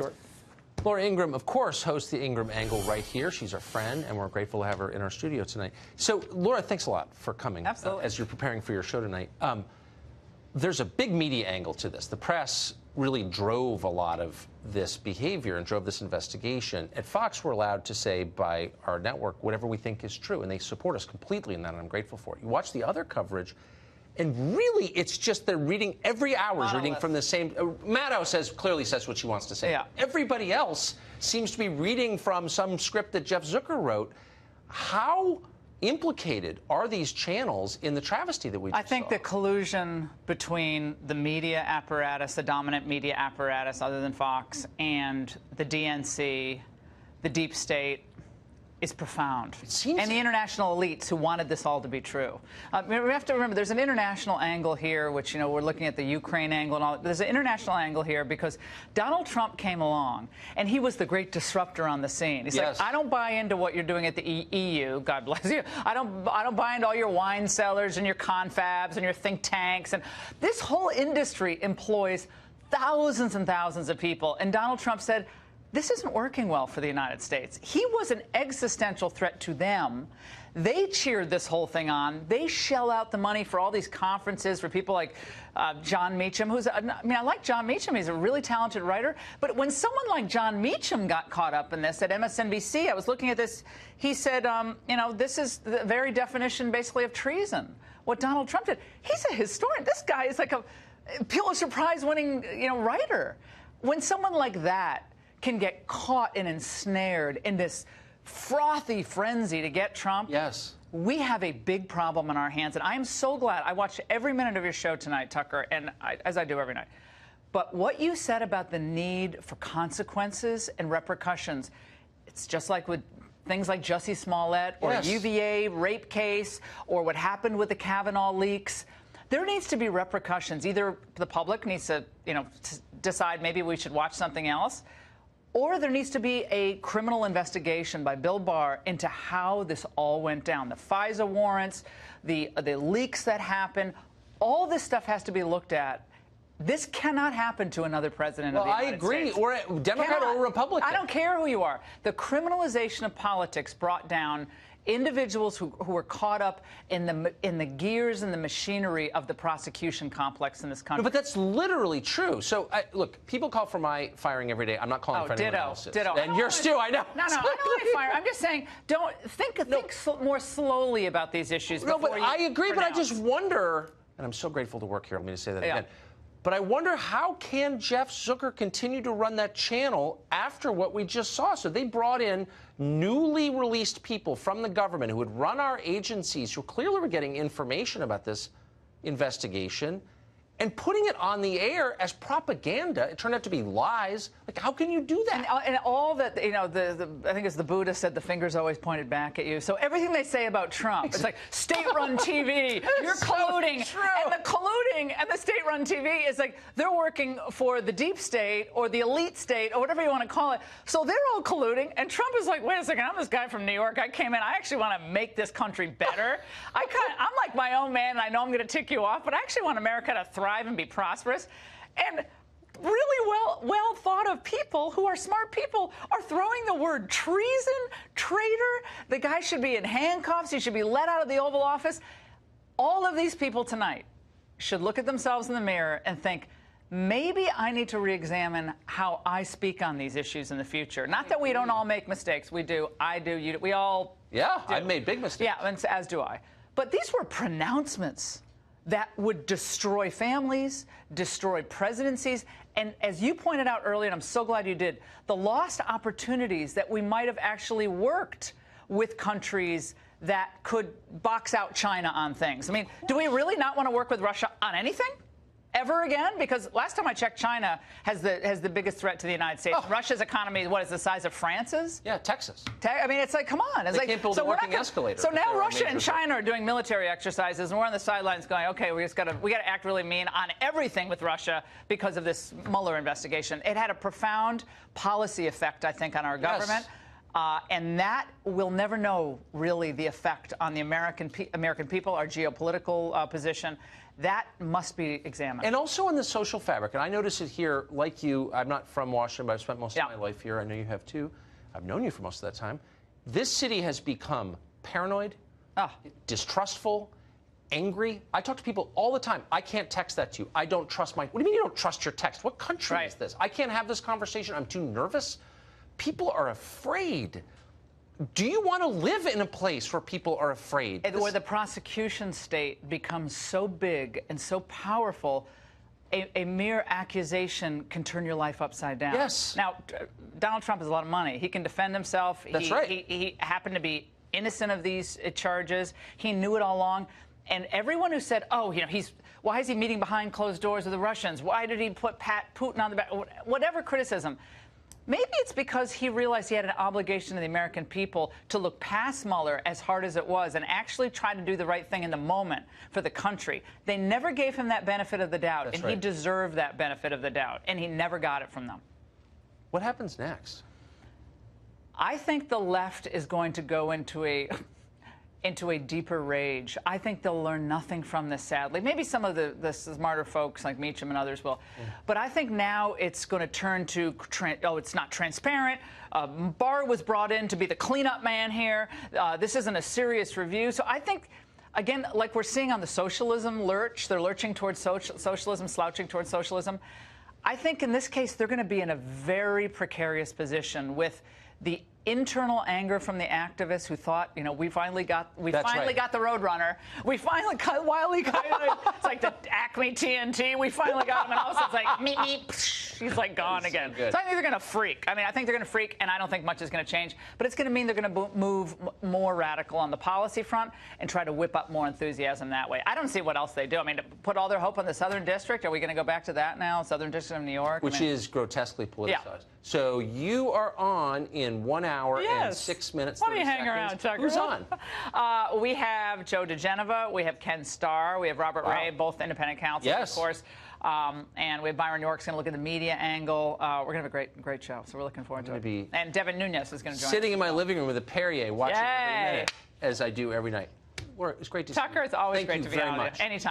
Sure. Laura Ingraham, of course, hosts the Ingraham Angle right here. She's our friend, and we're grateful to have her in our studio tonight. So, Laura, thanks a lot for coming. Absolutely. As you're preparing for your show tonight. There's a big media angle to this. The press really drove a lot of this behavior and drove this investigation. At Fox, we're allowed to say by our network whatever we think is true, and they support us completely in that, and I'm grateful for it. You watch the other coverage, and really, it's just they're reading every hour is reading from the same. Maddow clearly says what she wants to say. Yeah. Everybody else seems to be reading from some script that Jeff Zucker wrote. How implicated are these channels in the travesty that we just I think saw? the collusion between the media apparatus, the dominant media apparatus other than Fox, and the DNC, the deep state, is profound. And the international elites who wanted this all to be true. We have to remember there's an international angle here, which, we're looking at the Ukraine angle and all. There's an international angle here because Donald Trump came along and he was the great disruptor on the scene. He's like, I don't buy into what you're doing at the EU. God bless you. I don't buy into all your wine cellars and your confabs and your think tanks. And this whole industry employs thousands and thousands of people. And Donald Trump said, this isn't working well for the United States. He was an existential threat to them. They cheered this whole thing on. They shell out the money for all these conferences for people like John Meacham, I like John Meacham. He's a really talented writer. But when someone like John Meacham got caught up in this at MSNBC, I was looking at this, he said, this is the very definition basically of treason. What Donald Trump did. He's a historian. This guy is like a Pulitzer Prize winning, writer. When someone like that can get caught and ensnared in this frothy frenzy to get Trump, yes, we have a big problem on our hands. And I am so glad. I watched every minute of your show tonight, Tucker, and as I do every night. But what you said about the need for consequences and repercussions, it's just like with things like Jussie Smollett or UVA rape case or what happened with the Kavanaugh leaks. There needs to be repercussions. Either the public needs to, decide maybe we should watch something else, or there needs to be a criminal investigation by Bill Barr into how this all went down. The FISA warrants, the leaks that happened, all this stuff has to be looked at. This cannot happen to another president of the United States. Well, I agree. Or a Democrat or a Republican. I don't care who you are. The criminalization of politics brought down individuals who were caught up in the gears and the machinery of the prosecution complex in this country. No, but that's literally true. So, look, people call for my firing every day. I'm not calling for anyone else's. Ditto. And yours too, I know. No, I don't like fire. I'm just saying, don't think more slowly about these issues. No, but I agree. But I just wonder, and I'm so grateful to work here. Let me just say that again. But I wonder, how can Jeff Zucker continue to run that channel after what we just saw? So they brought in newly released people from the government who would run our agencies, who clearly were getting information about this investigation, and putting it on the air as propaganda. It turned out to be lies. Like, how can you do that? And all that, I think it's the Buddha said the finger's always pointed back at you. So everything they say about Trump, it's like state-run TV, you're colluding. So and the colluding and the state-run TV is like they're working for the deep state or the elite state or whatever you want to call it. So they're all colluding. And Trump is like, wait a second, I'm this guy from New York. I came in. I actually want to make this country better. I'm like my own man, and I know I'm going to tick you off, but I actually want America to thrive and be prosperous. And really well thought of people who are smart people are throwing the word treason, traitor. The guy should be in handcuffs. He should be let out of the Oval Office. All of these people tonight should look at themselves in the mirror and think, maybe I need to re-examine how I speak on these issues in the future. Not that we don't all make mistakes. We do. I do. You do. We all do. I've made big mistakes. Yeah, and as do I. But these were pronouncements that would destroy families, destroy presidencies, and as you pointed out earlier, and I'm so glad you did, the lost opportunities that we might have actually worked with countries that could box out China on things. I mean, do we really not want to work with Russia on anything? Ever again? Because last time I checked, China has the biggest threat to the United States. Russia's economy, what is the size of France's? Yeah, Texas. I mean, it's like, come on. It's they can't build a working escalator. So now Russia and China are doing military exercises, and we're on the sidelines going, okay, we got to act really mean on everything with Russia because of this Mueller investigation. It had a profound policy effect, I think, on our government. And that we'll never know, really, the effect on the American people, our geopolitical position. That must be examined. And also in the social fabric. And I notice it here, like you, I'm not from Washington, but I've spent most of my life here. I know you have too. I've known you for most of that time. This city has become paranoid, distrustful, angry. I talk to people all the time. I can't text that to you. I don't trust my... What do you mean you don't trust your text? What country is this? I can't have this conversation. I'm too nervous. People are afraid. Do you want to live in a place where people are afraid? Where the prosecution state becomes so big and so powerful, a mere accusation can turn your life upside down. Yes. Now, Donald Trump has a lot of money. He can defend himself. That's right. He happened to be innocent of these charges. He knew it all along. And everyone who said, oh, you know, why is he meeting behind closed doors with the Russians? Why did he put Putin on the back? Whatever criticism. Maybe it's because he realized he had an obligation to the American people to look past Mueller, as hard as it was, and actually try to do the right thing in the moment for the country. They never gave him that benefit of the doubt, and he deserved that benefit of the doubt, and he never got it from them. What happens next? I think the left is going to go into a deeper rage. I think they'll learn nothing from this, sadly. Maybe some of the smarter folks like Meacham and others will. But I think now it's going to turn to, it's not transparent. Barr was brought in to be the cleanup man here. This isn't a serious review. So I think, again, like we're seeing on the socialism lurch, they're lurching towards socialism, slouching towards socialism. I think in this case, they're going to be in a very precarious position with the internal anger from the activists who thought, you know, we finally got the Roadrunner. We finally got Wiley. It's like the Acme TNT. We finally got him, and all of a sudden it's like, meep, he's like gone again. So I think they're going to freak. I mean, I think they're going to freak, and I don't think much is going to change. But it's going to mean they're going to move more radical on the policy front and try to whip up more enthusiasm that way. I don't see what else they do. I mean, to put all their hope on the Southern District. Are we going to go back to that now? Southern District of New York, which is grotesquely politicized. So you are on in 1 hour and 6 minutes. Why don't you hang around, Tucker? Who's on? We have Joe DeGeneva, we have Ken Starr, we have Robert Ray, both independent counsels, of course. And we have Byron York's going to look at the media angle. We're going to have a great show, so we're looking forward to it. And Devin Nunes is going to join us. Sitting in my living room with a Perrier, watching every minute, as I do every night. It's great to see you. Tucker, it's always great to be on with you. Anytime.